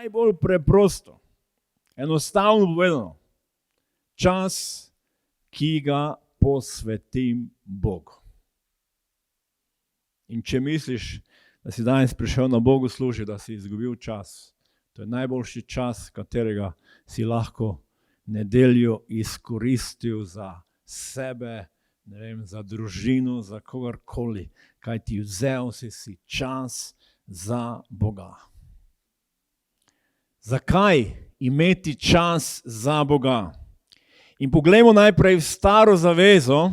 najbolj preprosto, enostavno povedano, čas, ki ga posvetim Bogu. In če misliš, da si danes prišel na Bogu služiti, da si izgubil čas, to je najboljši čas, katerega si lahko nedeljo izkoristil za sebe, ne vem, za družino, za kogarkoli, kaj ti vzel si čas za Boga. Zakaj imeti čas za Boga? In poglejmo najprej v Staro zavezo,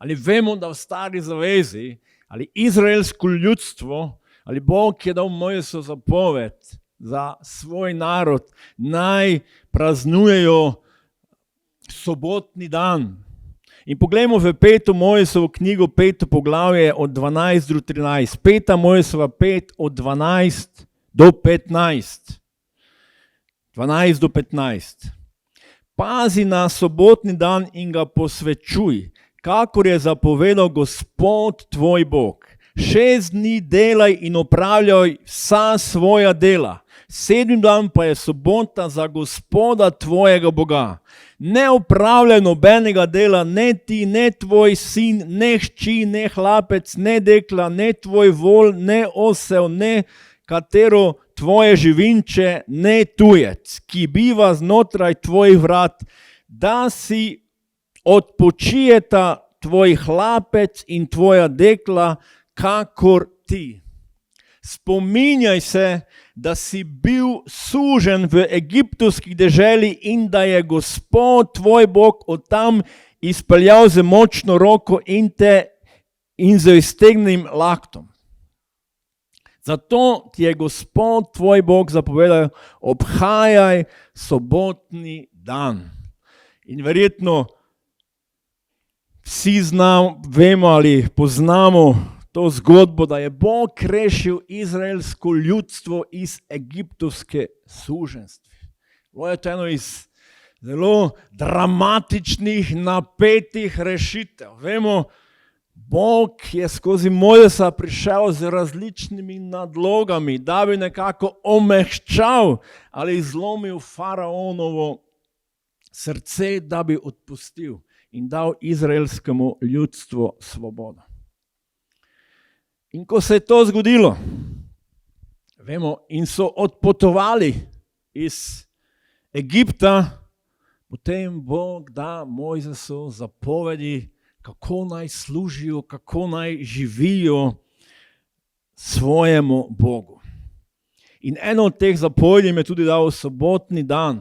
ali vemo, da v Stari zavezi, ali izraelsko ljudstvo, ali Bog je dal Mojsesov zapoved za svoj narod, naj praznujejo sobotni dan. In poglejmo v 5. Mojsesovo knjigo, 5. poglavje od 12 do 13. 5. Mojsesova 5 od 12 do 15. 12 do 15. Pazi na sobotni dan in ga posvečuj, kakor je zapovedal Gospod tvoj Bog. 6 dni delaj in opravljaj vsa svoja dela. 7. dan pa je sobota za Gospoda tvojega Boga. Ne opravljaj nobenega dela, ne ti, ne tvoj sin, ne hči, ne hlapec, ne dekla, ne tvoj vol, ne osel, ne katero tvoje živinče, ne tujec, ki biva znotraj tvojih vrat, da si odpočijeta tvoj hlapec in tvoja dekla, kakor ti. Spominjaj se, da si bil sužen v egiptovskih deželi in da je Gospod tvoj Bog od tam izpeljal z močno roko in z iztegnenim laktom. Zato ti je Gospod tvoj Bog zapovedal, obhajaj sobotni dan. In verjetno vsi vemo ali poznamo to zgodbo, da je Bog rešil izraelsko ljudstvo iz egiptovske suženstve. To je eno iz zelo dramatičnih, napetih rešitev. Vemo, Bog je skozi Mojsesa prišel z različnimi nadlogami, da bi nekako omehčal ali zlomil faraonovo srce, da bi odpustil in dal izraelskemu ljudstvu svobodo. In ko se je to zgodilo, vemo, in so odpotovali iz Egipta, potem Bog da Mojsesu zapovedi, kako naj služijo, kako naj živijo svojemu Bogu. In eno od teh zapovedi jim je tudi dal sobotni dan,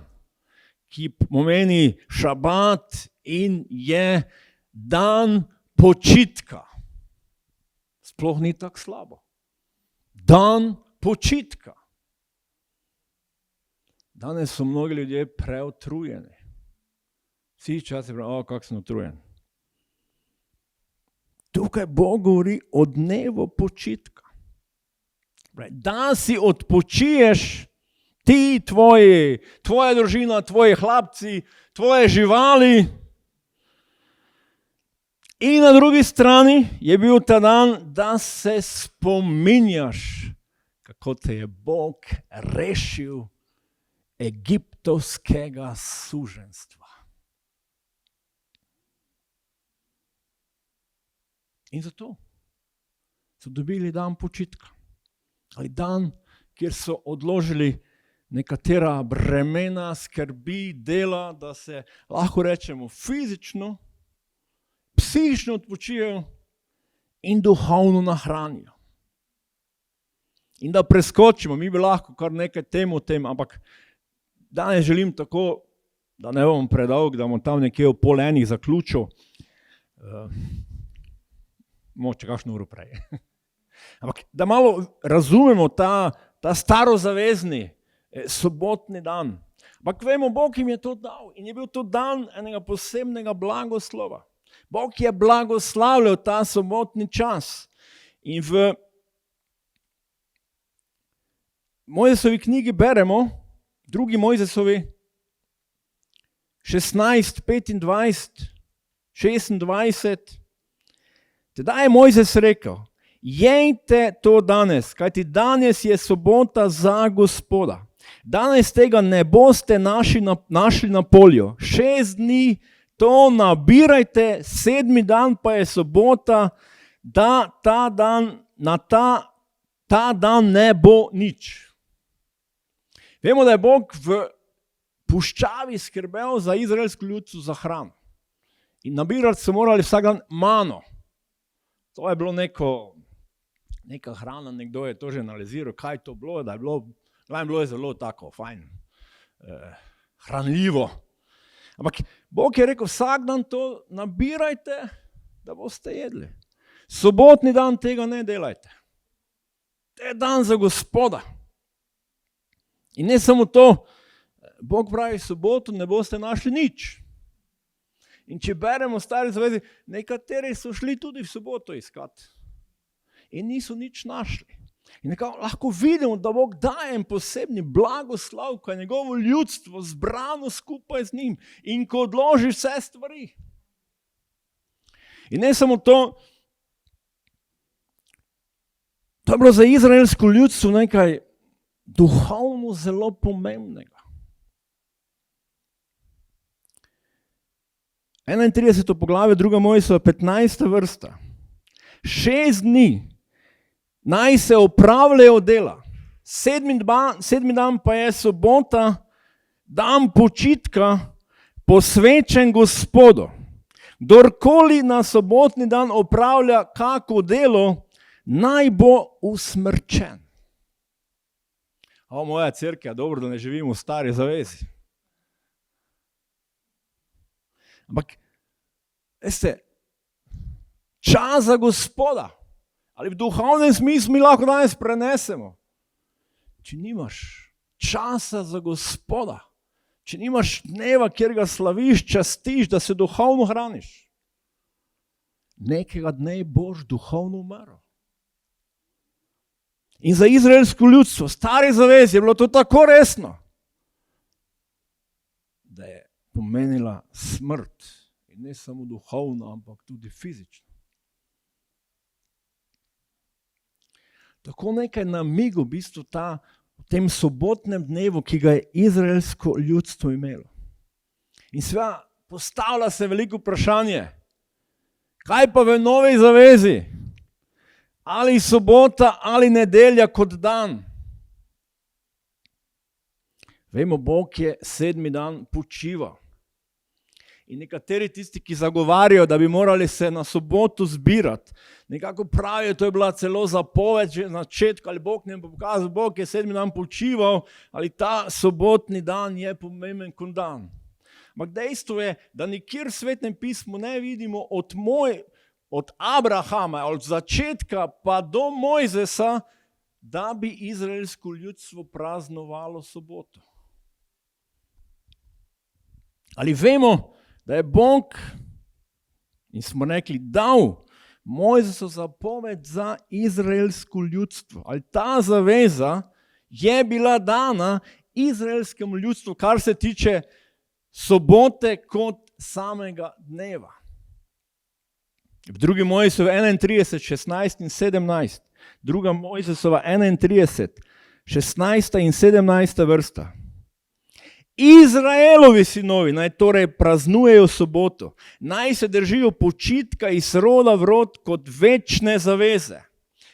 ki pomeni šabat in je dan počitka. Sploh ni tako slabo. Dan počitka. Danes so mnogi ljudje preutrujeni. Vsi časi pravijo, kako sem utrujen. Tukaj Bog govori o dnevu počitka. Da si odpočiješ ti, tvoja družina, tvoji hlapci, tvoje živali. In na drugi strani je bil ta dan, da se spominjaš, kako te je Bog rešil egiptovskega suženstva. In zato so dobili dan počitka. Ali dan, kjer so odložili nekatera bremena, skrbi, dela, da se lahko rečemo fizično, psihično odpočijo in duhovno nahranijo. In da preskočimo, mi bi lahko kar nekaj tem, ampak danes želim tako, da ne bom predolg, da bom tam nekje v 12:30 zaključil, moče kakšno uro prej. Ampak da malo razumemo ta starozavezni sobotni dan. Ampak vemo, Bog jim je to dal in je bil to dan enega posebnega blagoslova. Bog je blagoslavljal ta sobotni čas. In v Mojsesovi knjigi beremo, 2. Mojsesovi 16, 25, 26. Tedaj je Mojses rekel, jejte to danes, kajti danes je sobota za Gospoda. Danes tega ne boste našli na polju. 6 dni to nabirajte, 7. dan pa je sobota, da ta dan ne bo nič. Vemo, da je Bog v puščavi skrbel za izraelsko ljudstvo za hrano. In nabirati so morali vsak dan mano. To je bilo neka hrana, nekdo je to že analiziral, kaj to bilo, da je bilo zelo tako fajn, hranljivo. Ampak Bog je rekel, vsak dan to nabirajte, da boste jedli. Sobotni dan tega ne delajte. To je dan za Gospoda. In ne samo to, Bog pravi, soboto ne boste našli nič. In če beremo Stari zavezi, nekateri so šli tudi v soboto iskati. In niso nič našli. In lahko vidimo, da Bog daje en posebni blagoslov, ko je njegovo ljudstvo zbrano skupaj z njim in ko odloži vse stvari. In ne samo to, to je bilo za izraelsko ljudstvo nekaj duhovno zelo pomembnega. 31. poglavje, 2. Mojsijeva, 15. vrsta. 6 dni naj se opravljajo dela. 7. dan pa je sobota, dan počitka, posvečen Gospodu. Kdorkoli na sobotni dan opravlja kako delo, naj bo usmrčen. O, moja cerkev, dobro, da ne živimo v Stari zavezi. Ampak, veste, čas za Gospoda, ali v duhovnem smislu mi lahko danes prenesemo. Če nimaš časa za Gospoda, če nimaš dneva, kjer ga slaviš, častiš, da se duhovno hraniš, nekega dne boš duhovno umrl. In za izraelsko ljudstvo, Stari zavezi, je bilo to tako resno, da je pomenila smrt. In ne samo duhovno, ampak tudi fizično. Tako nekaj namigov v bistvu v tem sobotnem dnevu, ki ga je izraelsko ljudstvo imelo. In seveda postavlja se veliko vprašanje, kaj pa v Novi zavezi? Ali sobota ali nedelja kot dan? Vemo, Bog je 7. dan počival. In nekateri tisti, ki zagovarjajo, da bi morali se na soboto zbirati, nekako pravijo, to je bila celo zapoved že na začetku, ali Bog nam pokazal, Bog je 7. dan počival, ali ta sobotni dan je pomemben kot dan. Ampak dejstvo je, da nikjer v Svetem pismu ne vidimo od Abrahama, od začetka pa do Mojzesa, da bi izraelsko ljudstvo praznovalo soboto. Ali vemo, da je Bog, in smo rekli, dal Mojzesu zapoved za izraelsko ljudstvo. Ali ta zaveza je bila dana izraelskemu ljudstvu, kar se tiče sobote kot samega dneva. V 2. Mojsijevi 31, 16 in 17. 2. Mojsijeva 31, 16 in 17 vrsta. Izraelovi sinovi naj torej praznujejo soboto, naj se držijo počitka iz roda v rod kot večne zaveze.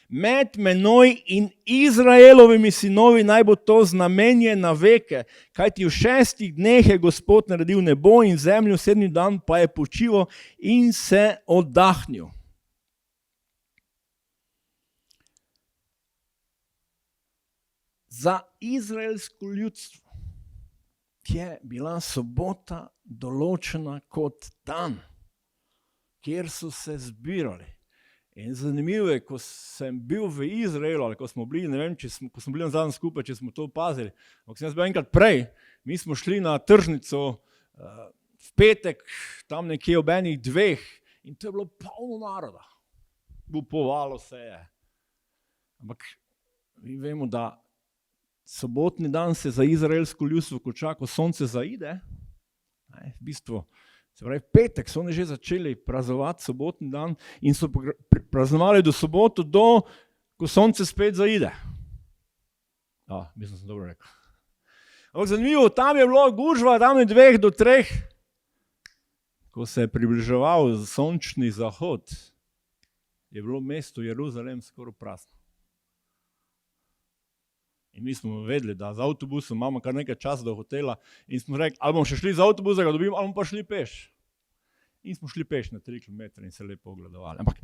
Med menoj in Izraelovimi sinovi naj bo to znamenje na veke, kajti v 6 dneh je Gospod naredil nebo in zemljo, 7. dan pa je počival in se oddahnil. Za izraelsko ljudstvo je bila sobota določena kot dan, kjer so se zbirali. In zanimivo je, ko sem bil v Izraelu, ali ko smo bili, ne vem, ko smo bili na zadnjem skupaj, če smo to opazili, ampak sem jaz bil enkrat prej, mi smo šli na tržnico v petek, tam nekje ob 1:00 in to je bilo polno naroda. Kupovalo se je. Ampak mi vemo, da sobotni dan se za izraelsko ljudstvo konča, ko sonce zaide. V bistvu, se pravi, petek so oni že začeli praznovati sobotni dan in so praznovali do soboto, ko sonce spet zaide. Mislim, sem dobro rekel. Zanimivo, tam je bilo gužva, tam je 2 do 3. Ko se je približeval sončni zahod, je bilo mesto Jeruzalem skoraj prazno. In mi smo vedeli, da z avtobusom imamo kar nekaj časa do hotela in smo rekli, ali bomo še šli z avtobusa, ga dobimo, ali bomo pa šli peš. In smo šli peš na 3 km in se lepo ogledovali. Ampak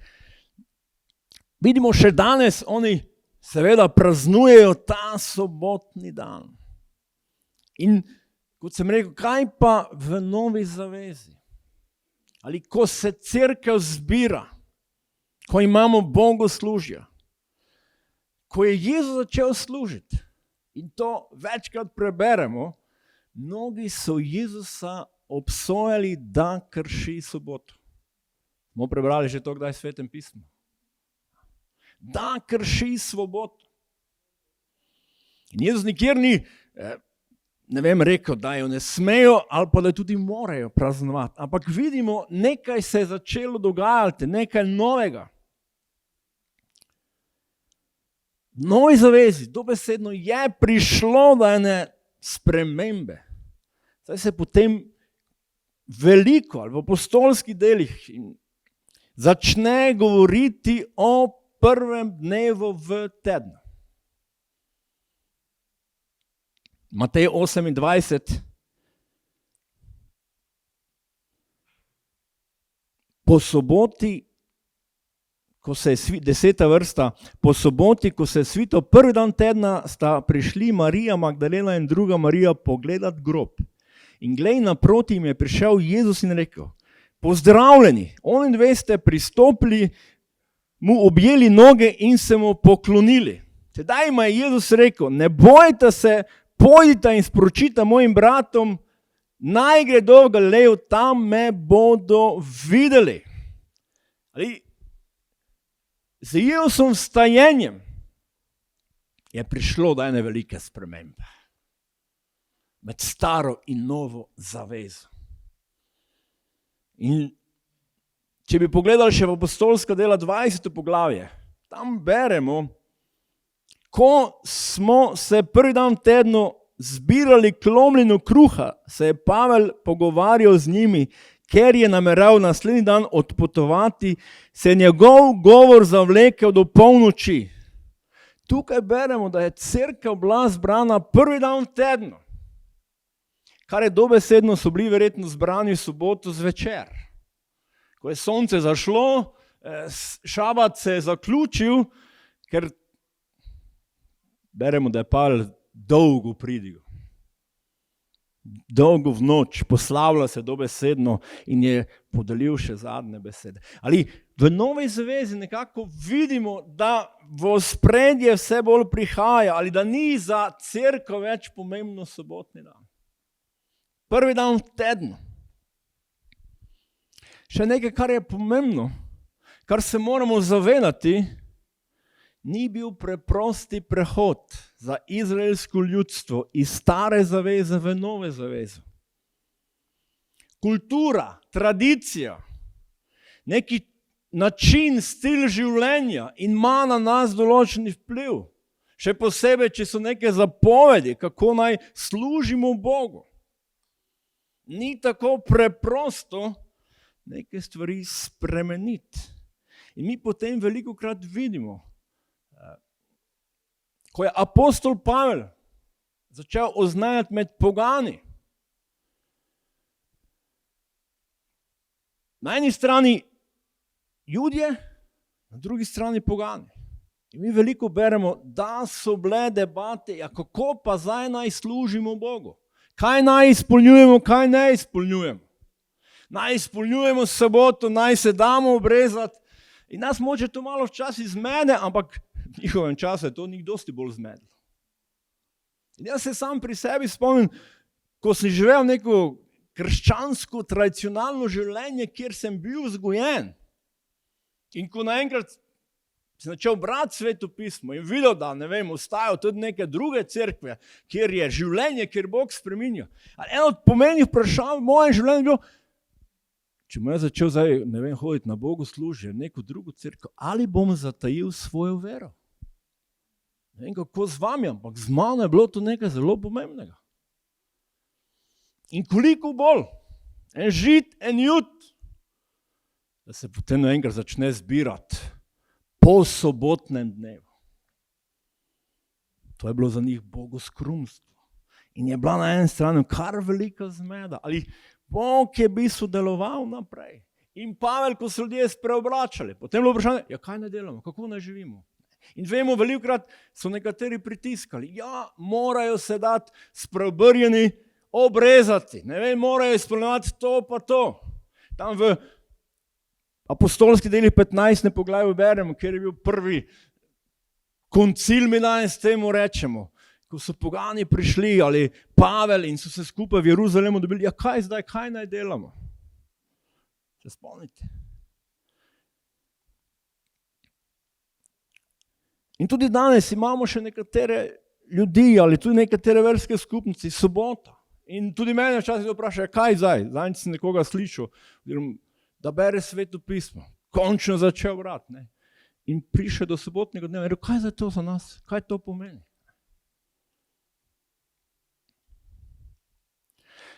vidimo, še danes oni seveda praznujejo ta sobotni dan. In kot sem rekel, kaj pa v Novi zavezi? Ali ko se cerkev zbira, ko imamo bogoslužja, ko je Jezus začel služiti, in to večkrat preberemo, mnogi so Jezusa obsojali, da krši soboto. Smo prebrali že to, kdaj v Svetem pismu. Da krši soboto. In Jezus nikjer ni, rekel, da jo ne smejo ali pa da tudi morajo praznovati. Ampak vidimo, nekaj se je začelo dogajati, nekaj novega. V Novi zavezi dobesedno je prišlo do ene spremembe. Zdaj se potem veliko ali v apostolskih delih začne govoriti o prvem dnevu v tednu. Matej 28. Po soboti, ko se je 10. vrsta, po soboti, ko se je svito prvi dan tedna, sta prišli Marija Magdalena in druga Marija pogledat grob. In glej, naproti jim je prišel Jezus in rekel, pozdravljeni, oni 2 ste pristopili, mu objeli noge in se mu poklonili. Tedaj ima je Jezus rekel, ne bojte se, pojdite in sporočite mojim bratom, naj gredo v Galilejo, tam me bodo videli. Z Jezusovim vstajenjem je prišlo do ene velike spremembe med staro in novo zavezo. In če bi pogledali še v apostolska dela 20. poglavje, tam beremo, ko smo se prvi dan v tednu zbirali k lomljenju kruha, se je Pavel pogovarjal z njimi, ker je nameraval naslednji dan odpotovati, se je njegov govor zavlekel do polnoči. Tukaj beremo, da je cerkev bila zbrana prvi dan v tednu, kar je dobesedno so bili verjetno zbrani v soboto zvečer. Ko je sonce zašlo, šabat se je zaključil, ker beremo, da je Pavel dolgo pridigal. Dolgo v noč, poslavlja se dobesedno in je podelil še zadnje besede. Ali v Novi zavezi nekako vidimo, da v ospredje vse bolj prihaja, ali da ni za cerkev več pomembno sobotni dan. Prvi dan v tednu. Še nekaj, kar je pomembno, kar se moramo zavedati, ni bil preprosti prehod za izraelsko ljudstvo iz stare zaveze v nove zaveze. Kultura, tradicija, neki način, stil življenja ima na nas določen vpliv. Še posebej, če so neke zapovedi, kako naj služimo Bogu. Ni tako preprosto neke stvari spremeniti. In mi potem velikokrat vidimo, ko je apostol Pavel začel oznajati med pogani. Na eni strani Judje, na drugi strani pogani. In mi veliko beremo, da so bile debate, kako pa zdaj naj služimo Bogu. Kaj naj izpolnjujemo, kaj ne izpolnjujemo. Naj izpolnjujemo soboto, naj se damo obrezati. In nas moče to malo včasih zmede, ampak v njihovem času je to njih dosti bolj zmedlo. In jaz se sam pri sebi spomnim, ko sem živel neko krščansko, tradicionalno življenje, kjer sem bil vzgojen. In ko naenkrat sem začel brati Sveto pismo in videl, da ostajajo tudi neke druge cerkve, kjer je življenje, kjer Bog spreminja. Eno od pomenih vprašanj v mojem življenju je bilo, če bom jaz začel zdaj, hoditi na bogoslužje, neko drugo cerkev, ali bom zatajil svojo vero? Ne vem, kako z vami, ampak z mano je bilo to nekaj zelo pomembnega. In koliko bolj, en žid, en jud, da se potem naenkrat začne zbirati po sobotnem dnevu. To je bilo za njih bogoskrumstvo. In je bila na eni strani kar velika zmeda. Ali Bog je bi sodeloval naprej. In Pavel, ko so ljudje spreobračali, potem je bilo vprašanje, ja, kaj naj delamo, kako naj živimo? In vemo, velikokrat so nekateri pritiskali, ja, morajo se dati spreobrjeni obrezati, ne vem, morajo izpolnjevati to pa to. Tam v apostolski delih 15. poglavju beremo, kjer je bil prvi koncil, mi danes temu rečemo, ko so pogani prišli, ali Pavel, in so se skupaj v Jeruzalemu dobili, ja, kaj zdaj, kaj naj delamo? Se spomnite. In tudi danes imamo še nekatere ljudi, ali tudi nekatere verske skupnosti, sobota. In tudi mene včasih vprašajo, kaj zdaj? Zdaj sem nekoga slišal, da bere Sveto pismo. Končno začel brati, ne? In prišel do sobotnega dneva in rekel, kaj je to za nas? Kaj to pomeni?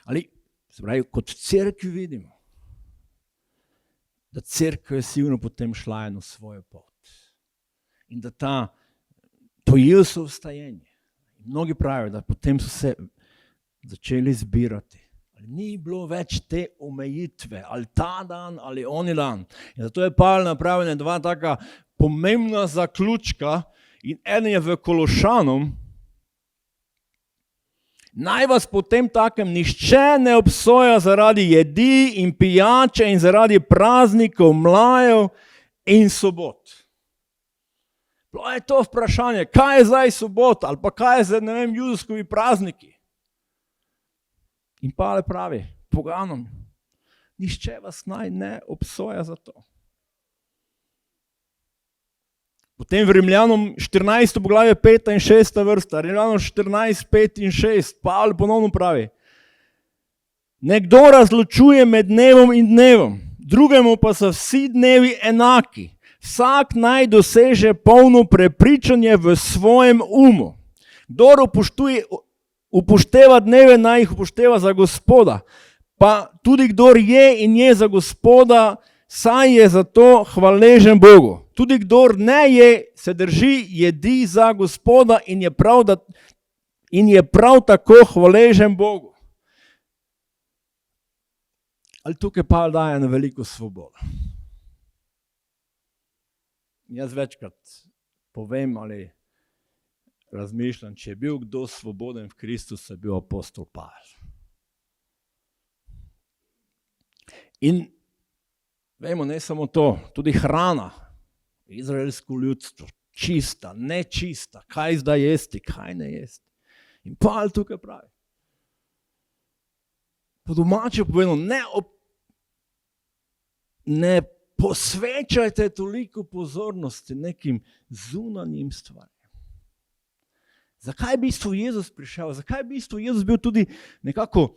Ali, se pravi, kot v cerkvi vidimo, da cerkev je sigurno potem šla eno svojo pot. In da to Jezusovo vstajenje. Mnogi pravijo, da potem so se začeli zbirati. Ali ni bilo več te omejitve, ali ta dan, ali oni dan. In zato je Pavel napravil dva taka pomembna zaključka in eden je v Kološanom. Naj vas potem takem nihče ne obsoja zaradi jedi in pijače in zaradi praznikov, mlajev in sobot. Bilo je to vprašanje, kaj je zdaj sobota ali pa kaj je zdaj, ne vem, judovskovi prazniki. In Pavel pravi, poganom, nihče vas naj ne obsoja za to. Potem v Rimljanom 14. poglavje 5. in 6. vrsta, Rimljanom 14, 5 in 6, Pavel ponovno pravi, nekdo razločuje med dnevom in dnevom, drugemu pa so vsi dnevi enaki. Vsak naj doseže polno prepričanje v svojem umu. Kdor upošteva dneve, naj jih upošteva za Gospoda. Pa tudi kdor je in je za Gospoda, saj je za to hvaležen Bogu. Tudi kdor ne je, se drži jedi za Gospoda in je prav tako hvaležen Bogu. Ali tukaj Pavel daje na veliko svobodo. Jaz večkrat povem ali razmišljam, če je bil kdo svoboden v Kristusu, je bil apostol Pavel. In vemo, ne samo to, tudi hrana, izraelsko ljudstvo, čista, nečista, kaj zdaj jesti, kaj ne jesti. In Pavel tukaj pravi. Po domače povedano, ne posvečajte toliko pozornosti nekim zunanjim stvarem. Zakaj je v bistvu Jezus prišel? Zakaj je v bistvu Jezus bil tudi nekako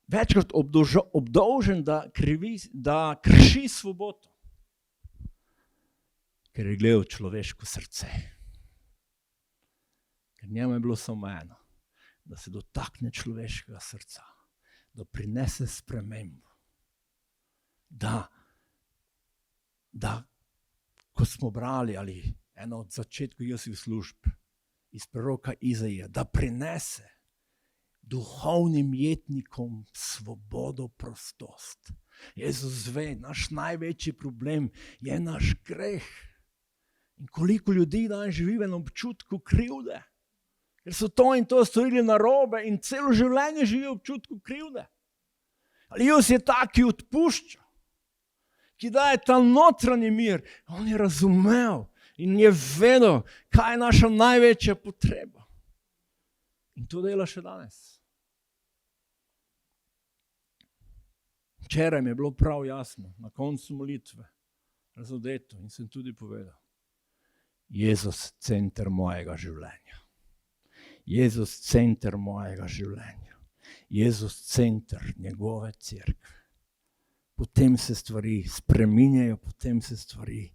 večkrat obdolžen, da krši svobodo? Ker je gledal človeško srce. Ker njemu je bilo samo eno, da se dotakne človeškega srca, da prinese spremembo, da ko smo brali ali eno od začetkov Jezusovih služb iz proroka Izaije, da prinese duhovnim jetnikom svobodo, prostost. Jezus ve, naš največji problem je naš greh. In koliko ljudi danes živi v enem občutku krivde, ker so to in to storili narobe in celo življenje živijo v občutku krivde. Ali Jezus je tak, ki odpušča, ki daje ta notranji mir. On je razumel in je vedel, kaj je naša največja potreba. In to dela še danes. Včeraj mi je bilo prav jasno, na koncu molitve, razodeto in sem tudi povedal. Jezus, center mojega življenja. Jezus, center mojega življenja. Jezus, center njegove cerkve. Potem se stvari spreminjajo, potem se stvari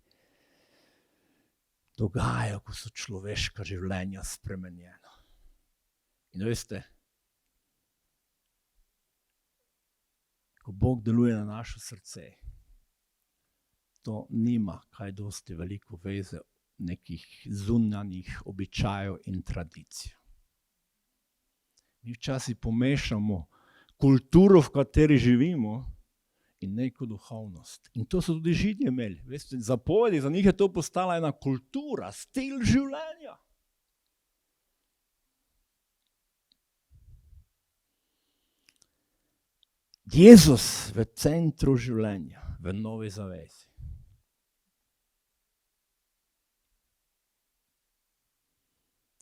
dogajajo, ko so človeška življenja spremenjena. In veste, ko Bog deluje na naše srce, to nima kaj dosti veliko veze nekih zunanjih običajev in tradicij. Mi včasih pomešamo kulturo, v kateri živimo, in neko duhovnost. In to so tudi Židje imeli. Veste, zapovedi, za njih je to postala ena kultura, stil življenja. Jezus v centru življenja, v Novi zavezi.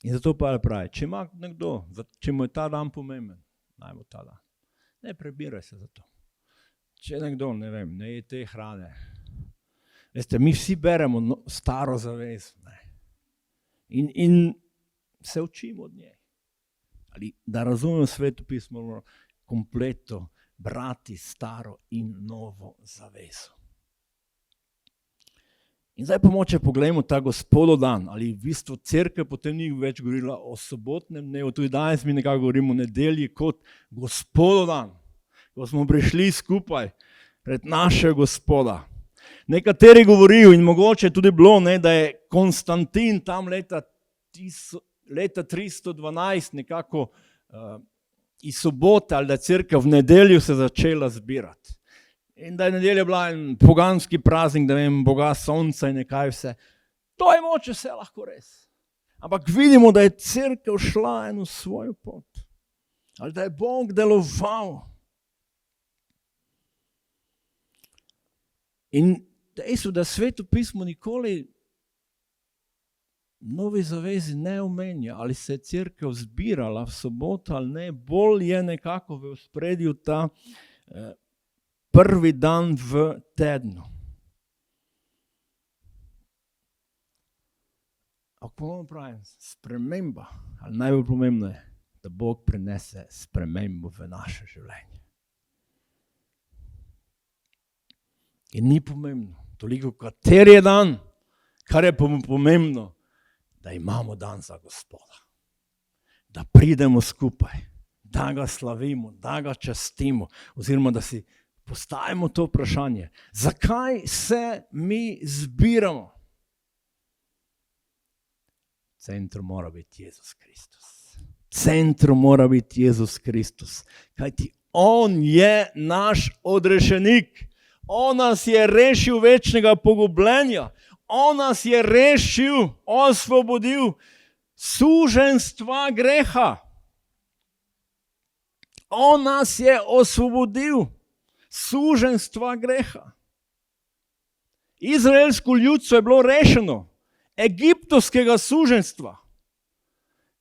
In zato pa pravi, če ima nekdo, če mu je ta dan pomemben, naj bo ta dan. Ne prebiraj se za to. Če nekdo, ne vem, ne je te hrane. Veste, mi vsi beremo staro zavezo. In se učimo od nje. Ali da razumemo Sveto pismo, kompleto brati staro in novo zavezo. In zdaj pomoče pogledajmo ta Gospodov dan, ali v bistvu cerkev potem ni več govorila o sobotnem dnevu, tudi danes mi nekako govorimo o nedelji kot Gospodov dan, ko smo prišli skupaj pred našega Gospoda. Nekateri govorijo in mogoče tudi bilo, da je Konstantin tam leta 312 nekako iz sobote ali da je cerkev v nedeljo se začela zbirati. In da je nedelja bila en poganski praznik, da vem, Boga sonca in nekaj vse. To je moče vse lahko res. Ampak vidimo, da je cerkev šla eno svojo pot. Ali da je Bog deloval. In dejstvo, da Sveto pismo nikoli Novi zavezi ne omenja, ali se je cerkev zbirala v soboto ali ne, bolj je nekako v ospredju ta prvi dan v tednu. Ampak ponovno pravim, sprememba, ali najbolj pomembno je, da Bog prinese spremembo v naše življenje. In ni pomembno, toliko kateri je dan, kar je pomembno, da imamo dan za Gospoda. Da pridemo skupaj, da ga slavimo, da ga častimo, oziroma da si postavimo to vprašanje, zakaj se mi zbiramo? V centru mora biti Jezus Kristus. V centru mora biti Jezus Kristus. Kajti on je naš odrešenik. On nas je rešil večnega pogubljenja. On nas je rešil, osvobodil suženjstva greha. On nas je osvobodil suženjstva greha. Izraelsko ljudstvo je bilo rešeno egiptovskega suženjstva,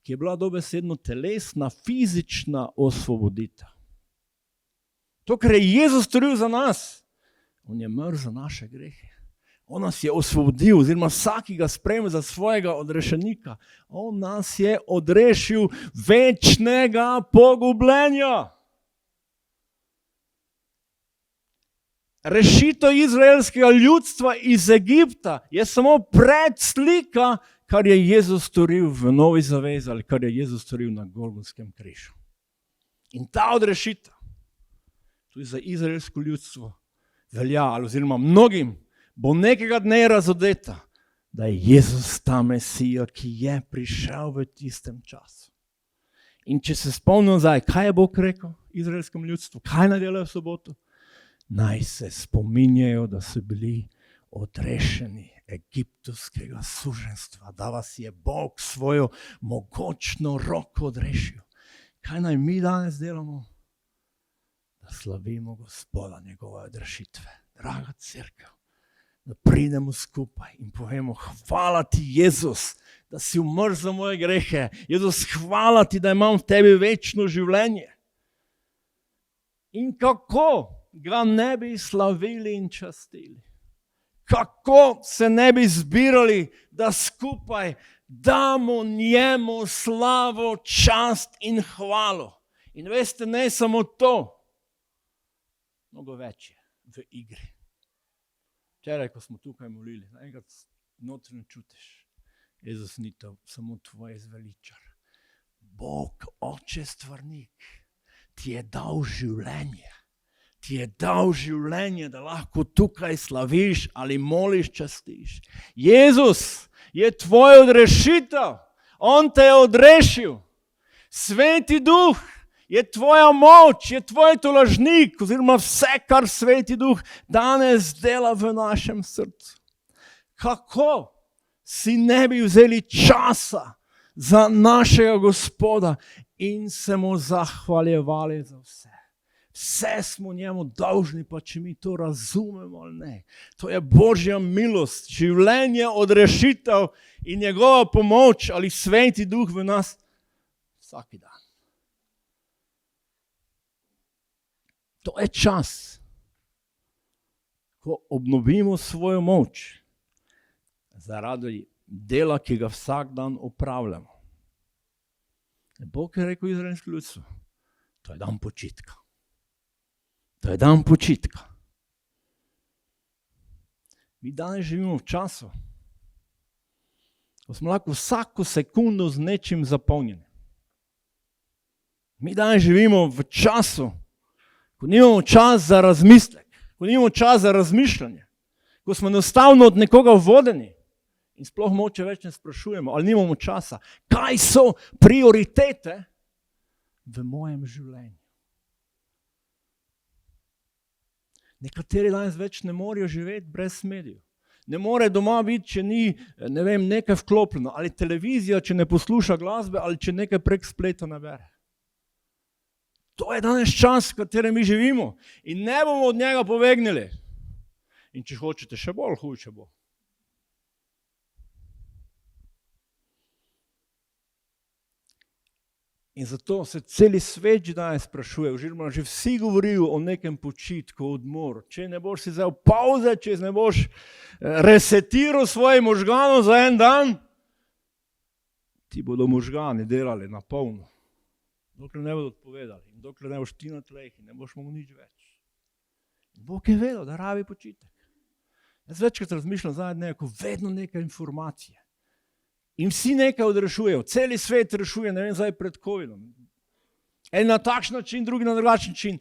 ki je bila dobesedno telesna, fizična osvoboditev. To, kar je Jezus storil za nas, on je umrl za naše grehe. On nas je osvobodil, oziroma vsakega sprejme za svojega odrešenika. On nas je odrešil večnega pogubljenja. Rešitev izraelskega ljudstva iz Egipta je samo predslika, kar je Jezus storil v Novi zavezi ali kar je Jezus storil na Golgotskem križu. In ta odrešitev, tudi za izraelsko ljudstvo, velja, oziroma mnogim, bo nekega dne razodeta, da je Jezus ta Mesija, ki je prišel v tistem času. In če se spomnimo zdaj, kaj je Bog rekel izraelskem ljudstvu, kaj naj delajo v soboto? Naj se spominjajo, da so bili odrešeni egiptovskega suženjstva, da vas je Bog svojo mogočno roko odrešil. Kaj naj mi danes delamo? Da slavimo Gospoda, njegove odrešitve. Draga cerkev, da pridemo skupaj in povemo, hvala ti, Jezus, da si umrl za moje grehe. Jezus, hvala ti, da imam v tebi večno življenje. In kako ga ne bi slavili in častili? Kako se ne bi zbirali, da skupaj damo njemu slavo, čast in hvalo? In veste, ne samo to, mnogo več je v igri. Včeraj, ko smo tukaj molili, enkrat notranje čutiš, Jezus ni to samo tvoj zveličar. Bog, Oče stvarnik, ti je dal življenje. ti je dal življenje, da lahko tukaj slaviš ali moliš, častiš. Jezus je tvoj odrešitev. On te je odrešil. Sveti Duh je tvoja moč, je tvoj tolažnik, oziroma vse, kar Sveti Duh danes dela v našem srcu. Kako si ne bi vzeli časa za našega Gospoda in se mu zahvaljevali za vse. Vse smo njemu dolžni, pa če mi to razumemo ali ne. To je Božja milost, življenje, odrešitev in njegova pomoč ali Sveti Duh v nas vsak dan. To je čas, ko obnovimo svojo moč zaradi dela, ki ga vsak dan opravljamo. Bog je rekel izraelskemu ljudstvu, to je dan počitka. To je dan počitka. Mi danes živimo v času, ko smo lahko vsako sekundo z nečim zapolnjeni. Mi danes živimo v času, ko nimamo čas za razmislek, ko nimamo čas za razmišljanje, ko smo enostavno od nekoga vodeni in sploh moče več ne sprašujemo, ali nimamo časa. Kaj so prioritete v mojem življenju? Nekateri danes več ne morejo živeti brez medijev. Ne more doma biti, če ni nekaj vklopljeno, ali televizija, če ne posluša glasbe, ali če nekaj prek spleta nabere. To je danes čas, v katerem mi živimo in ne bomo od njega pobegnili. In če hočete, še bolj hujše bo. In zato se celi svet že danes sprašuje, oziroma že vsi govorijo o nekem počitku, odmoru. Če ne boš si vzel pauze, če ne boš resetiral svoje možganov za en dan, ti bodo možgani delali na polno. Dokler ne bodo odpovedali in dokler ne boš ti na tleh in ne boš mogel nič več. Bog je vedel, da rabi počitek. Jaz večkrat razmišljam zadnje, ko vedno nekaj informacije. In vsi nekaj odrešujejo, celi svet rešuje, ne vem, zdaj pred covidom. En na takšen način, drugi na drugačen način.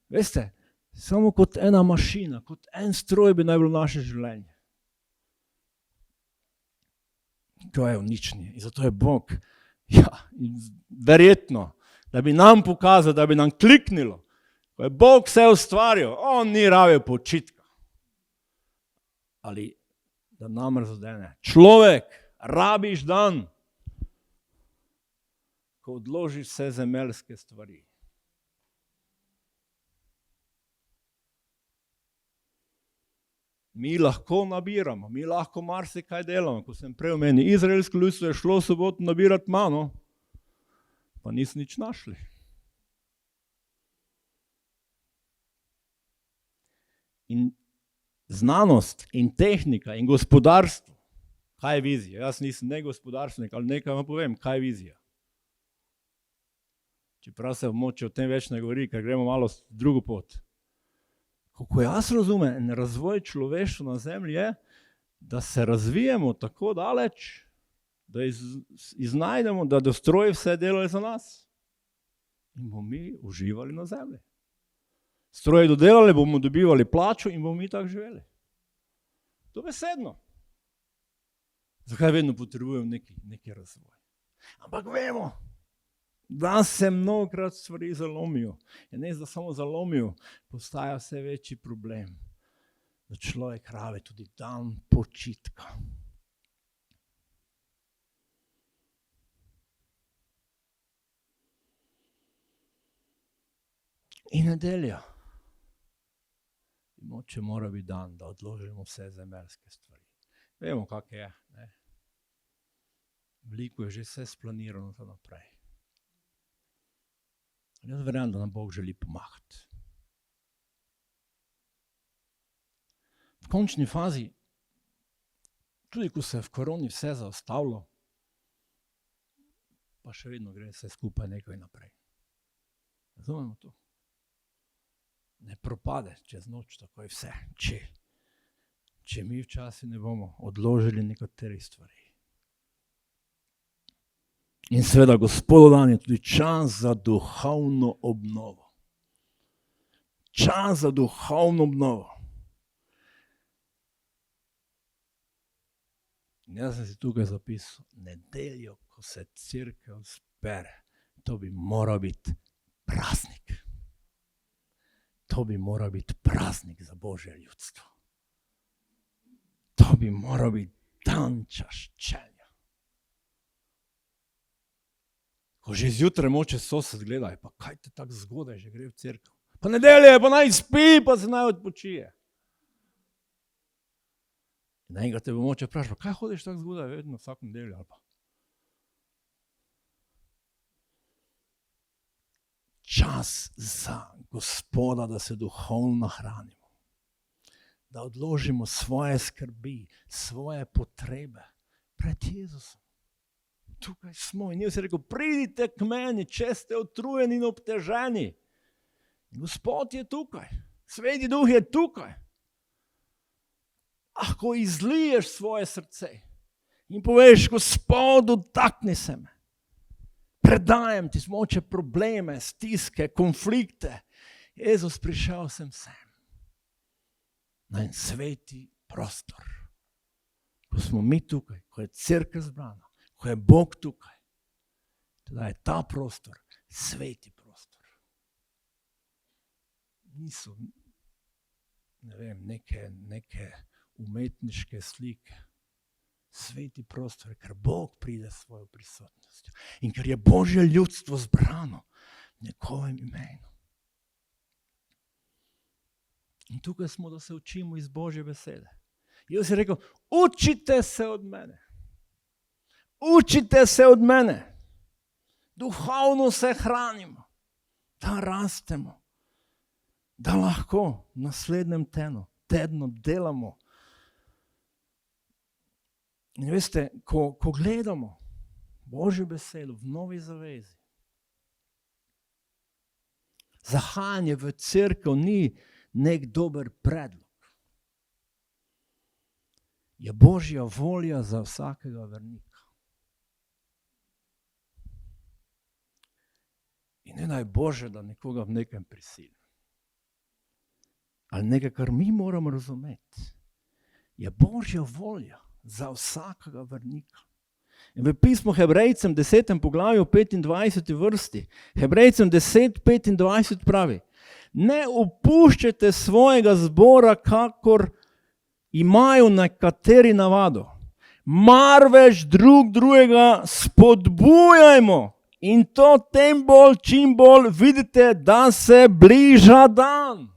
Veste, samo kot ena mašina, kot en stroj bi naj bilo naše življenje. To je uničenje. In zato je Bog, verjetno, da bi nam pokazal, da bi nam kliknilo, ko je Bog vse ustvaril, on ni rabil počitka. Ali da nam razodene. Človek, rabiš dan, ko odložiš vse zemeljske stvari. Mi lahko nabiramo, mi lahko marsikaj delamo. Ko sem prej omenil, izraelsko ljudstvo je šlo v soboto nabirati mano, pa niso nič našli. In znanost in tehnika in gospodarstvo, kaj je vizija? Jaz nisem ne gospodarstvenik, ali nekaj vam povem, kaj je vizija. Čeprav se moče o tem več ne govori, ker gremo malo drugo pot. Kako jaz razumem, razvoj človeštva na zemlji je, da se razvijemo tako daleč, da iznajdemo, da stroji vse delajo za nas. In bomo mi uživali na zemlji. Stroji dodelali, bomo dobivali plačo in bomo mi tako živeli. Dobesedno. Zakaj vedno potrebujem neki razvoj? Ampak vemo, da se mnogokrat stvari zalomijo. In ne, da samo zalomijo, postaja vse večji problem. Da človek rabi tudi dan počitka. In nedelja. Moče mora biti dan, da odložimo vse zemeljske stvari. Vemo, kak je. Ne? Veliko je že vse splanirano za naprej. Jaz verjamem, da nam Bog želi pomagati. V končni fazi, tudi ko se je v koroni vse zaostavilo, pa še vedno gre vse skupaj nekaj naprej. Razumemo to? Ne propade čez noč takoj vse, če mi včasih ne bomo odložili nekaterih stvari. In seveda Gospodu dan je tudi čas za duhovno obnovo. čas za duhovno obnovo. In jaz sem si tukaj zapisal, nedeljo, ko se cerkev zbere, to bi moral biti praznik. To bi moral biti praznik za Božje ljudstvo. To bi moral biti dan čaščenja. Ko že zjutraj moče sosed gleda, pa kaj te tako zgodaj že gre v cerkev? Pa nedelje, pa naj spi, pa se naj odpočije. In enkrat te bo moče vprašati, kaj hodiš tako zgodaj vedno vsak nedeljo ali pa? Čas za Gospoda, da se duhovno nahranimo. Da odložimo svoje skrbi, svoje potrebe pred Jezusom. Tukaj smo in Jezus je rekel, pridite k meni, če ste utrujeni in obteženi. Gospod je tukaj, Sveti Duh je tukaj. Ko izliješ svoje srce in poveš, Gospod, dotakni se me. Predajam ti moče probleme, stiske, konflikte. Jezus prišel sem na en sveti prostor. Ko smo mi tukaj, ko je cerkev zbrana, ko je Bog tukaj, teda je ta prostor sveti prostor. Niso, neke umetniške slike. Sveti prostor, ker Bog pride s svojo prisotnostjo in ker je Božje ljudstvo zbrano v njegovem imenu. In tukaj smo, da se učimo iz Božje besede. Jezus je rekel, učite se od mene. Učite se od mene. Duhovno se hranimo, da rastemo, da lahko v naslednjem tednu delamo. In veste, ko gledamo Božjo besedo v Novi zavezi, zahajanje v cerkev ni nek dober predlog. Je Božja volja za vsakega vernika. In ne daj Bože, da nekoga v nekem prisili. Ali nekaj, kar mi moramo razumeti, je Božja volja za vsakega vernika. In v pismu Hebrejcem 10. poglavju 25. vrsti, Hebrejcem 10:25 pravi, ne opuščajte svojega zbora, kakor imajo nekateri navado. Marveč drug drugega spodbujajmo in to tem bolj, čim bolj vidite, da se bliža dan.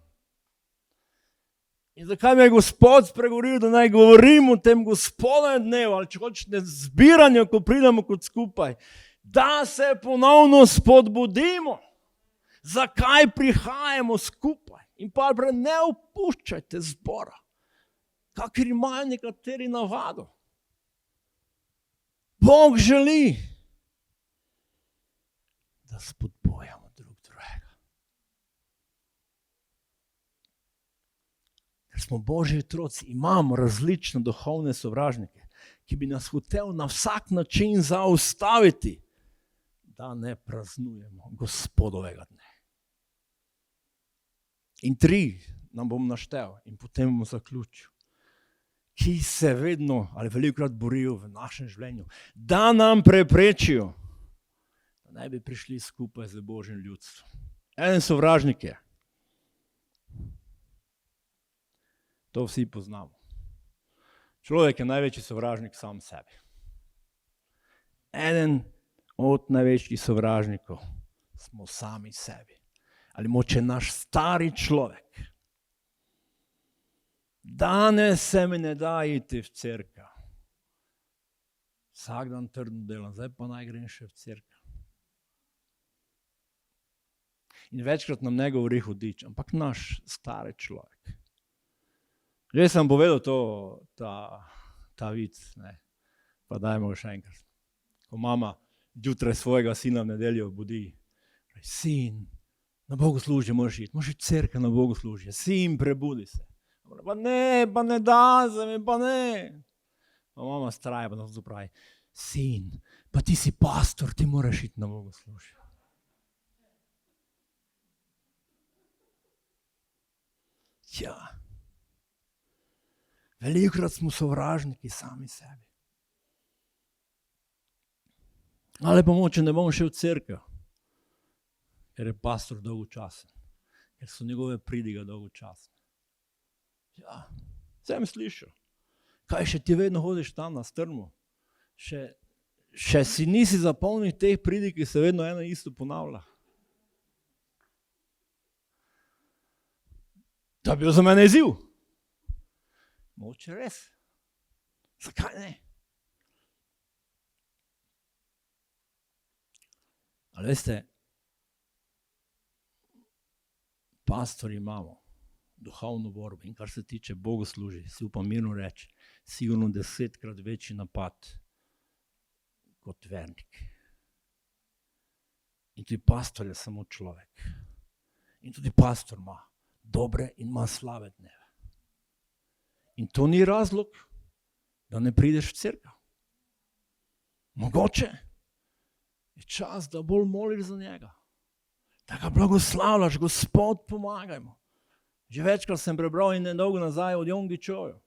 In zakaj mi je Gospod spregovoril, da naj govorim o tem Gospodovem dnevu, ali če hočete zbiranju, ko pridemo kot skupaj, da se ponovno spodbudimo, zakaj prihajamo skupaj. In pa ne opuščajte zbora, kakor imajo nekateri navado. Bog želi, da spodbujamo drug drugega. Smo Božji otroci, imamo različne duhovne sovražnike, ki bi nas hotel na vsak način zaustaviti, da ne praznujemo Gospodovega dne. In 3 nam bom naštel in potem bom zaključil, ki se vedno ali velikokrat borijo v našem življenju, da nam preprečijo, da ne bi prišli skupaj z Božjim ljudstvom. En sovražnik je. To vsi poznamo. Človek je največji sovražnik sam sebi. Eden od največjih sovražnikov smo sami sebi. Ali moče naš stari človek. Danes se mi ne da iti v cerkev. Vsak dan trdno delam, zdaj pa naj grem še v cerkev. In večkrat nam ne govori hudič, ampak naš stari človek. Že sem povedal ta vic, ne? Pa dajmo še enkrat. Ko mama jutraj svojega sina v nedeljo budi, sin, na bogoslužje moraš iti v cerkev na bogoslužje, sin, prebudi se. Pa ne da se mi, pa ne. Pa mama straja, pa nas zapravi, sin, pa ti si pastor, ti moraš iti na bogoslužje. Ja. Velikokrat smo sovražniki sami sebi. Ali pa moče ne bom šel v cerkev, ker je pastor dolgočasen, ker so njegove pridige dolgočasne. Ja, sem slišal. Kaj še ti vedno hodiš tam na strmu? Še si nisi zapomnil teh pridig, ki se vedno eno isto ponavlja. To je bil za mene izziv. Moče res. Zakaj ne? Ali veste, pastori imamo duhovno borbo in kar se tiče bogoslužja, si upam mirno reči, sigurno 10-krat večji napad kot vernik. In tudi pastor je samo človek. In tudi pastor ima dobre in ima slabe dneve. In to ni razlog, da ne prideš v cerkev. Mogoče je čas, da bolj moliš za njega. Da ga blagoslavljaš, Gospod, pomagajmo. Že večkrat sem prebral in nedolgo nazaj od Yonggi-Choju.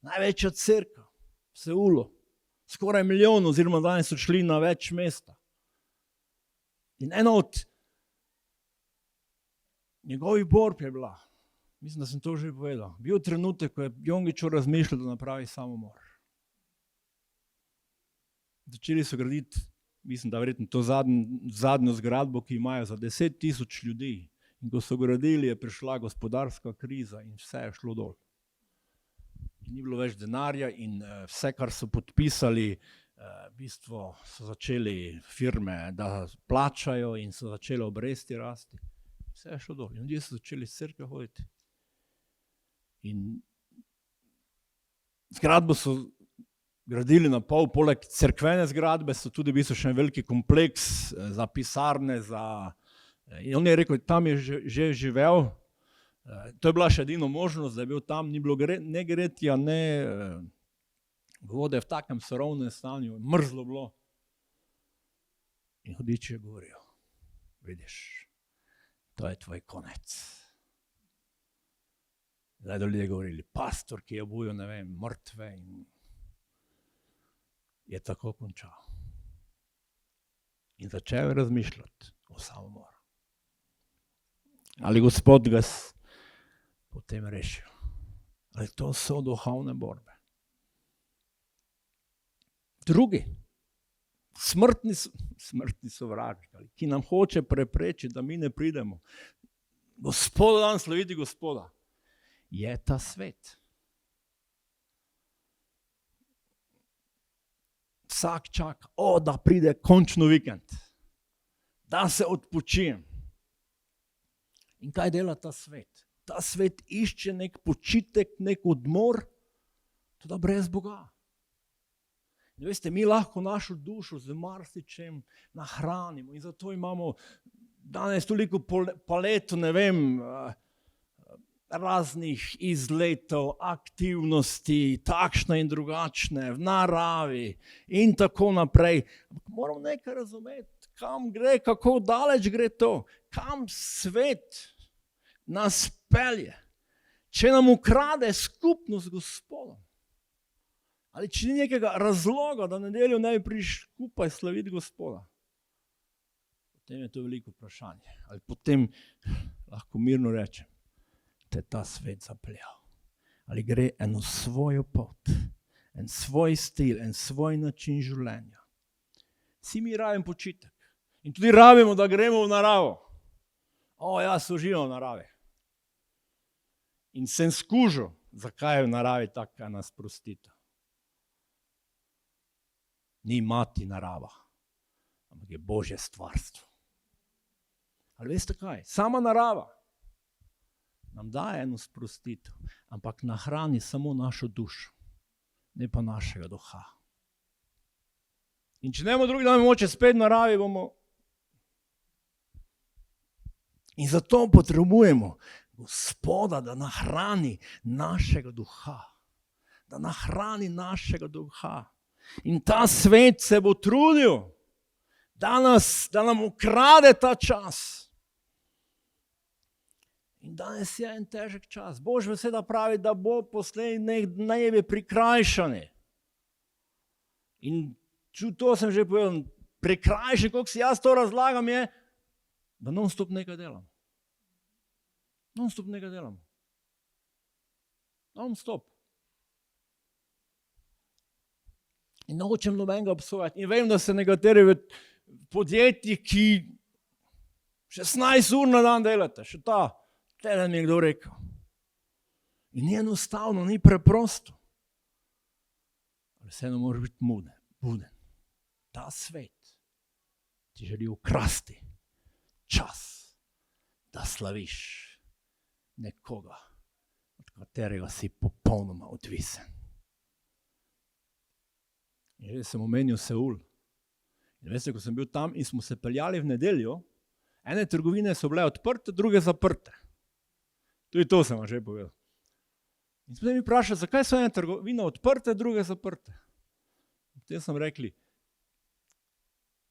Največja cerkev v Seulu. Skoraj 1 milijon, oziroma danes so šli na več mesta. In ena od njegovih borb je bila, mislim, da sem to že povedal, bil trenutek, ko je Yonggi-Cho razmišljal, da napravi samomor. Začeli so graditi, mislim, da verjetno to zadnjo zgradbo, ki imajo za 10,000 ljudi. In ko so gradili, je prišla gospodarska kriza in vse je šlo dol. In ni bilo več denarja in vse, kar so podpisali, v bistvu so začeli firme, da plačajo in so začele obresti rasti. Vse je šlo dol. In ljudje so začeli s cerkve hoditi. In zgradbo so gradili na pol, poleg cerkvene zgradbe so tudi v bistvu še en veliki kompleks za pisarne, in on je rekel, tam je že živel, to je bila še edino možnost, da je bil tam, ni bilo ne gretja, ne vode v takem sorovnem stanju, mrzlo bilo. In hudič je govoril, vidiš, to je tvoj konec. Zdaj do ljudje govorili, pastor, ki je obujal, ne vem, mrtve in je tako končal. In začel razmišljati o samomoru. Ali Gospod ga potem rešil? Ali to so duhovne borbe? Drugi, smrtni sovražnik, ki nam hoče preprečiti, da mi ne pridemo. Gospoda, dan slaviti Gospoda. Je ta svet. Vsak čaka, da pride končno vikend, da se odpočijem. In kaj dela ta svet? Ta svet išče nek počitek, nek odmor, tudi brez Boga. In veste, mi lahko našo dušo z marsičem nahranimo in zato imamo danes toliko paleto, ne vem, raznih izletov, aktivnosti, takšne in drugačne, v naravi in tako naprej. Moramo nekaj razumeti, kam gre, kako daleč gre to, kam svet nas pelje. Če nam ukrade skupnost z Gospodom, ali če ni nekega razloga, da nedeljo ne bi prišli skupaj slaviti Gospoda, potem je to veliko vprašanje. Ali potem lahko mirno rečem, te ta svet zapeljal. Ali gre eno svojo pot, en svoj stil, en svoj način življenja. Vsi mi rabimo počitek. In tudi rabimo, da gremo v naravo. Jaz uživam v naravi. In sem skužil, zakaj je v naravi taka ena sprostitev. Ni mati narava, ampak je Božje stvarstvo. Ali veste kaj? Sama narava nam daje eno sprostitev, ampak nahrani samo našo dušo, ne pa našega duha. In če ne bomo drugi dan moče spet v naravi, bomo. In zato potrebujemo Gospoda, da nahrani našega duha. Da nahrani našega duha. In ta svet se bo trudil, da nam ukrade ta čas. In danes je en težek čas. Božja beseda pravi, da bo poslednjih dnevi prikrajšani. In to sem že povedal, prikrajšani, koliko si jaz to razlagam, je, da non-stop nekaj delam. Non-stop nekaj delam. Non-stop. In nočem nobenega obsojati. In vem, da se nekateri v podjetjih, ki 16 ur na dan delate, še teden mi je kdo rekel. In ni enostavno, ni preprosto. Ali vseeno moraš biti buden. Ta svet ti želi ukrasti čas, da slaviš nekoga, od katerega si popolnoma odvisen. In že sem omenil Seul. In veste, ko sem bil tam in smo se peljali v nedeljo, ene trgovine so bile odprte, druge zaprte. Tudi to sem vam že povedal. In smo mi vprašali, zakaj so ene trgovine odprte, druge zaprte. Potem sem rekli,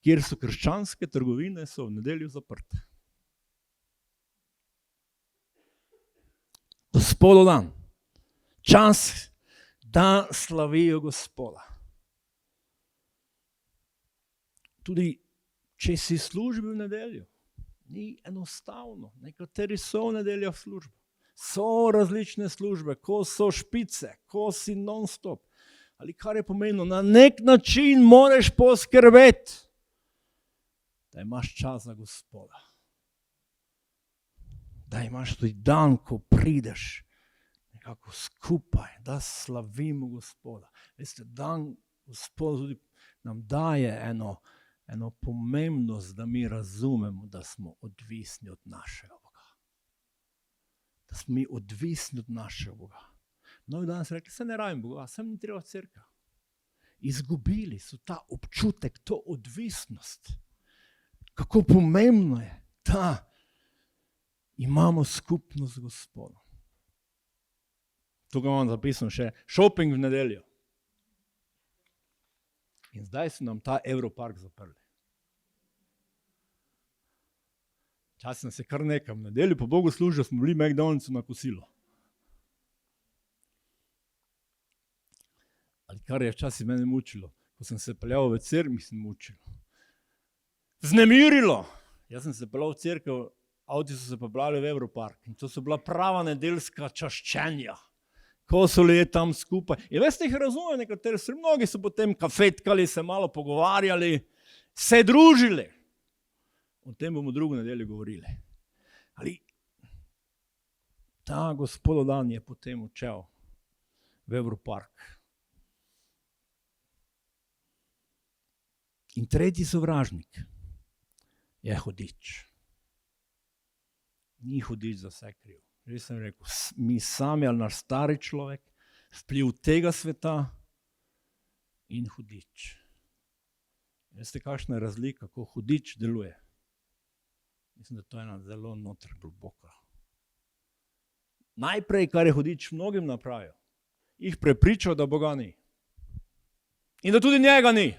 kjer so krščanske trgovine, so v nedeljo zaprte. Gospodov dan. Čas, da slavijo Gospoda. Tudi, če si službi v nedeljo, ni enostavno. Nekateri so v nedeljo v službi. So različne službe, ko so špice, ko si non-stop. Ali kar je pomenilo, na nek način moraš poskrbeti, da imaš čas za Gospoda. Da imaš tudi dan, ko prideš nekako skupaj, da slavimo Gospoda. Veste, dan Gospod tudi nam daje eno pomembnost, da mi razumemo, da smo odvisni od našega Boga. Da smo mi odvisni od našega Boga. Mnogi danes rekli, se ne rabim Boga, sem ni treba v cerkev. Izgubili so ta občutek, to odvisnost. Kako pomembno je, da imamo skupnost z Gospodom. Tukaj imam zapisano še shopping v nedeljo. In zdaj so nam ta Europark zaprli. Časem se kar nekam. V nedelju po Bogu služijo, smo bili v McDonald'su na kosilo. Ali kar je včasih mene mučilo. Ko sem se peljal v cerkev, mi se mučilo. Znemirilo. Jaz sem se peljal v cerkev, avti so se peljali v Europark. In to so bila prava nedeljska čaščenja. Ko so ljudje tam skupaj. In veste, jih razumejo nekateri, mnogi so potem kafetkali, se malo pogovarjali, se družili. O tem bomo drugo nedeljo govorili. Ali ta Gospodov dan je potem odšel v Europark. In tretji sovražnik je hudič. Ni hudič za vse kriv. Že sem rekel, mi sami ali naš stari človek, vpliv tega sveta in hudič. Veste, kakšna je razlika, ko hudič deluje? Mislim, da to je ena zelo noter globoka. Najprej, kar je hudič mnogim napravil, jih prepričal, da Boga ni. In da tudi njega ni.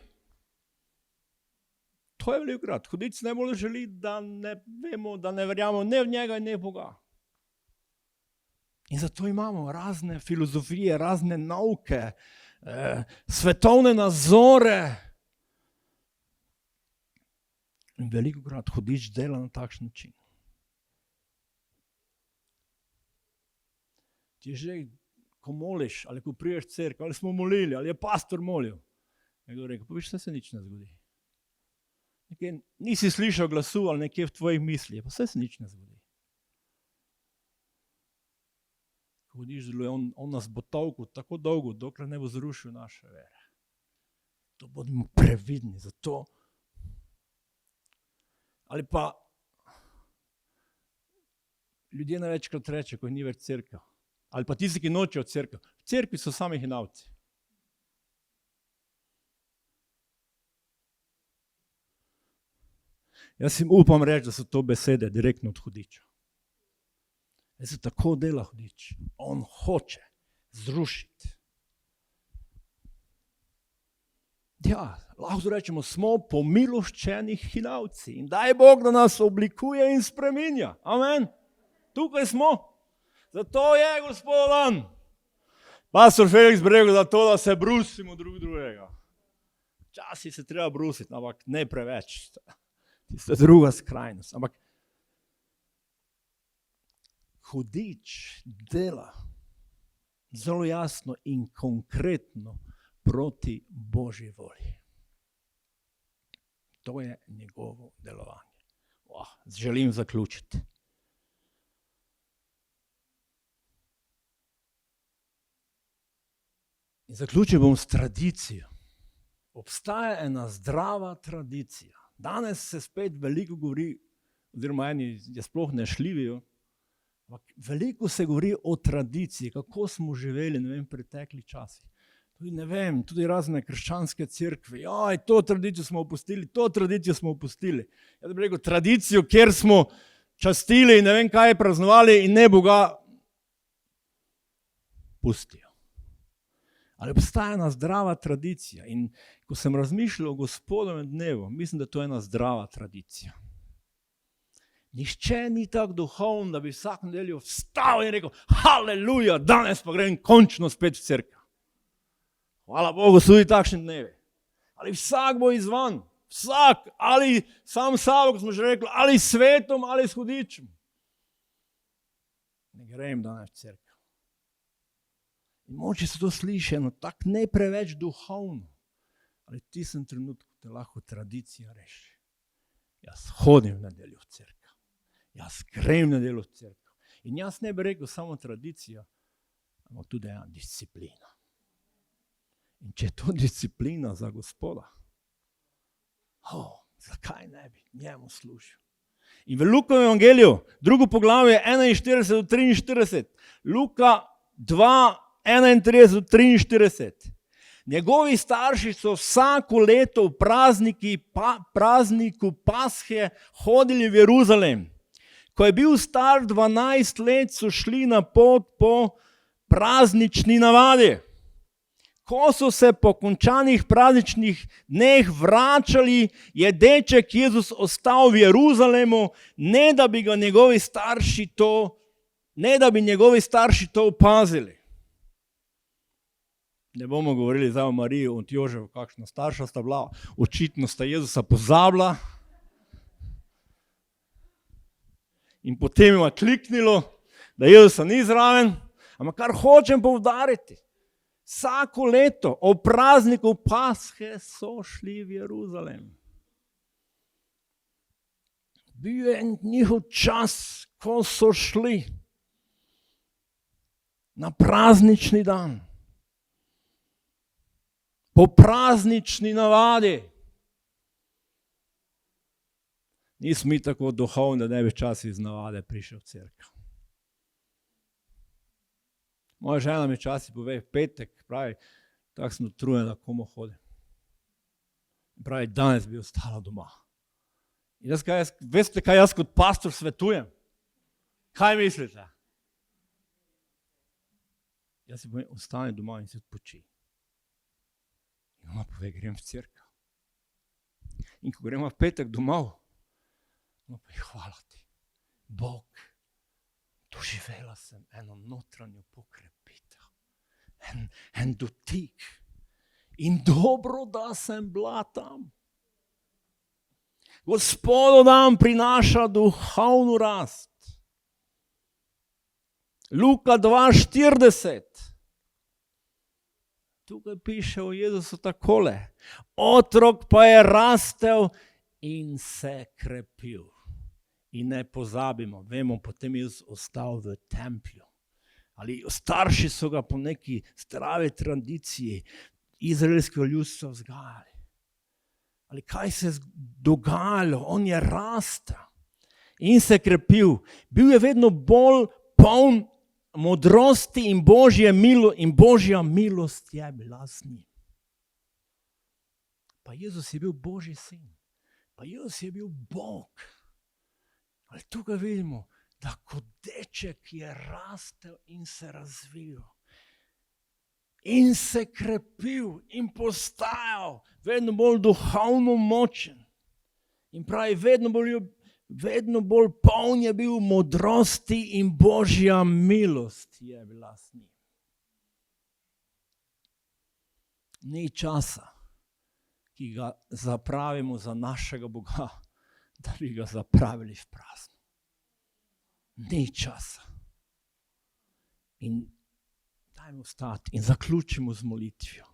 To je velikokrat. Hudič najbolj želi, da ne vemo, da ne verjamemo ne v njega in ne v Boga. In zato imamo razne filozofije, razne nauke, svetovne nazore. In velikokrat hudič dela na takšen način. Ti že, ko moliš, ali ko priješ v cerkev, ali smo molili, ali je pastor molil, je kdo rekel, pa viš, se nič ne zgodi. Nekaj, nisi slišal glasu ali nekje v tvojih mislih, pa se nič ne zgodi. Ko hudič deluje, on nas bo tolkel tako dolgo, dokler ne bo zrušil naše vere. To bodimo previdni, zato. Ali pa ljudje največkrat reče, ko ni več cerkev. Ali pa tisti, ki nočejo cerkev. V cerkvi so sami hinavci. Jaz jim upam reči, da so to besede direktno od hudiča. Jaz se tako dela hudič. On hoče zrušiti. Ja, lahko rečemo, smo pomiloščeni hinavci in daj Bog, da nas oblikuje in spreminja. Amen. tukaj smo. Zato je Gospod dan. Pastor Felix bi rekel, zato da se brusimo drug drugega. Včasih se treba brusiti, ampak ne preveč. Tista druga skrajnost. Ampak hudič dela zelo jasno in konkretno proti Božji volji. To je njegovo delovanje. Želim zaključiti. In zaključil bom s tradicijo. Obstaja ena zdrava tradicija. Danes se spet veliko govori, oziroma eni je sploh ne šljivijo, ampak veliko se govori o tradiciji, kako smo živeli, ne vem, pretekli časi. Tudi razne krščanske cerkve. To tradicijo smo opustili, to tradicijo smo opustili. Jaz bi rekel, tradicijo, kjer smo častili in ne vem kaj praznovali in ne Boga pustijo. Ali obstaja ena zdrava tradicija in ko sem razmišljal o Gospodovem dnevu, mislim, da to je ena zdrava tradicija. Nihče ni tako duhoven, da bi vsak nedeljo vstal in rekel, haleluja, danes pa grem končno spet v cerkev. Hvala Bogu, so tudi takšni dnevi. Ali vsak bo izvan, vsak, ali sam sabo, kot smo že rekli, ali s svetom, ali s hudičem. Ne grem danes v cerkev. In moče se to sliši, tako ne preveč duhovno, ali v tistem trenutku te lahko tradicija reši. Jaz hodim v nedeljo v cerkev, jaz grem v nedeljo v cerkev. In jaz ne bi rekel samo tradicija, ampak tudi ena disciplina. In če je to disciplina za Gospoda, zakaj ne bi njemu služil? In v Lukovem evangeliju, drugo poglavje 41 do 43, Luka 2, 31 do 43. Njegovi starši so vsako leto v prazniku Pashe hodili v Jeruzalem. Ko je bil star 12 let, so šli na pot po praznični navadi. Ko so se po končanih prazničnih dneh vračali, je deček Jezus ostal v Jeruzalemu, ne da bi njegovi starši to opazili. Ne bomo govorili zdaj o Mariji in Jožefu, kakšna starša sta bila, očitno sta Jezusa pozabila. In potem ima kliknilo, da Jezusa ni zraven, ampak kar hočem poudariti, vsako leto ob prazniku Pashe so šli v Jeruzalem. Bil je njihov čas, ko so šli na praznični dan. Po praznični navadi. Nismo mi tako duhovni, da ne bi včasih iz navade prišel v cerkev. Moja žena mi včasih pove, v petek, pravi, tako sem utrujen, da komu hodim. Pravi, danes bi ostala doma. In veste, kaj jaz kot pastor svetujem? Kaj mislite? Jaz si povem, ostani doma in se odpoči. In ona pove, grem v cerkev. In ko gremo v petek domov, ona pove, hvala ti, Bog, doživela sem eno notranjo pokrepitev, en dotik. In dobro, da sem bila tam. Gospod nam prinaša duhovno rast. Luka 2:40. Tukaj piše o Jezusu takole. Otrok pa je rastel in se krepil. In ne pozabimo, vemo, potem je Jezus ostal v templju. Ali starši so ga po neki zdravi tradiciji izraelskega ljudstva vzgajali. Ali kaj se je dogajalo? On je rastel in se krepil. Bil je vedno bolj poln modrosti in Božja milost je bila z njim. Pa Jezus je bil Božji sin. Pa Jezus je bil Bog. Ali tukaj vidimo, da kot deček je rastel in se razvil. In se krepil in postajal vedno bolj duhovno močen. In pravi, vedno vedno bolj poln je bil modrosti in Božja milost je bila s njim. Ni časa, ki ga zapravimo za našega Boga, da bi ga zapravili v prazno. Ni časa. In dajmo stati in zaključimo z molitvijo.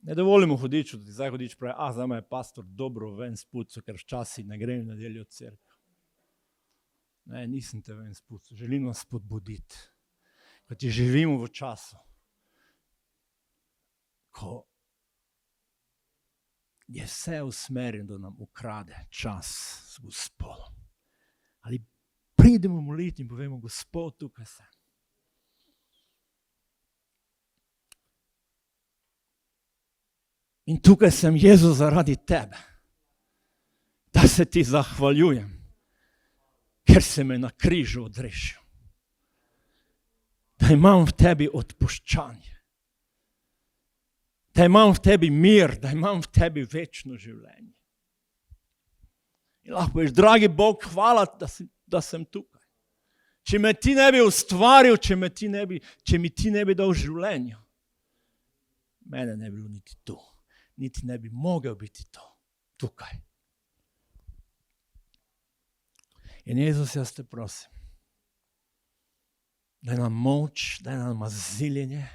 Ne dovolimo hudiču, da ti zdaj hudič pravi, zdaj me je pastor dobro ven spucal, ker včasih ne grem v nedeljo v cerkev. Ne, nisem te ven spucal, želim nas spodbuditi. Kajti živimo v času, ko je vse usmerjeno, da nam ukrade čas s Gospodom. Ali pridemo moliti in povemo, Gospod, tukaj sem. In tukaj sem, Jezus, zaradi tebe, da se ti zahvaljujem, ker se me na križu odrešil. Da imam v tebi odpuščanje, da imam v tebi mir, da imam v tebi večno življenje. In lahko poveš, dragi Bog, hvala, da sem tukaj. Če me ti ne bi ustvaril, če mi ti ne bi dal življenja, mene ne bi bilo niti tu. Niti ne bi mogel biti tukaj. In Jezus, jaz te prosim, daj nam moč, daj nam ziljenje,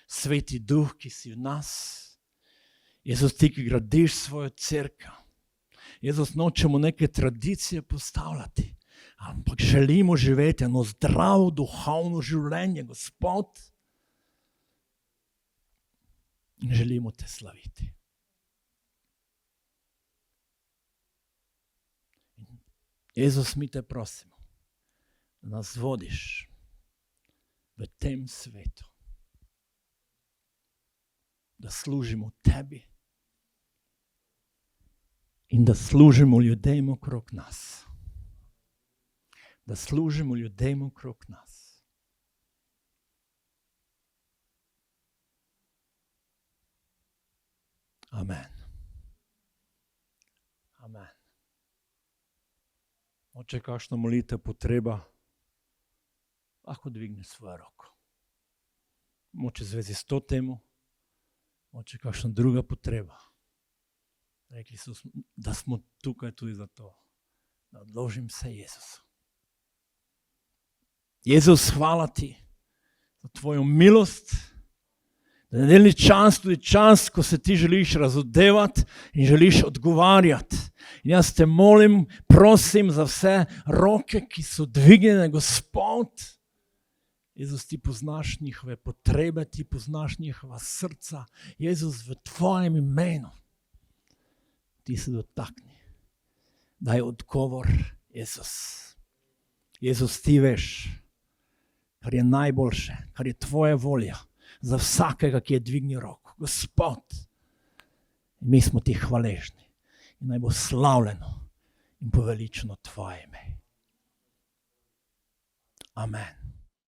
Sveti Duh, ki si v nas. Jezus, ti, ki gradiš svojo cerkev. Jezus, nočemo neke tradicije postavljati, ampak želimo živeti eno zdravo duhovno življenje, Gospod. In želimo te slaviti. Jezus, mi te prosimo, da nas vodiš v tem svetu, da služimo tebi in da služimo ljudem okrog nas. Da služimo ljudem okrog nas. Amen. Amen. Oče, kakšna molitev potreba, lahko dvigne svojo roko. Moče zvezi s to temo, moče kakšna druga potreba. Rekli so, da smo tukaj tudi zato, da odložim se Jezusu. Jezus, hvala ti za tvojo milost, da nedeljni čas, tudi čas, ko se ti želiš razodevati in želiš odgovarjati. In jaz te molim, prosim za vse roke, ki so dvignjene, Gospod. Jezus, ti poznaš njihove potrebe, ti poznaš njihova srca. Jezus, v tvojem imenu ti se dotakni. Daj odgovor, Jezus. Jezus, ti veš, kar je najboljše, kar je tvoja volja za vsakega, ki je dvignil roko. Gospod, mi smo ti hvaležni in naj bo slavljeno in poveličeno tvoje ime. Amen.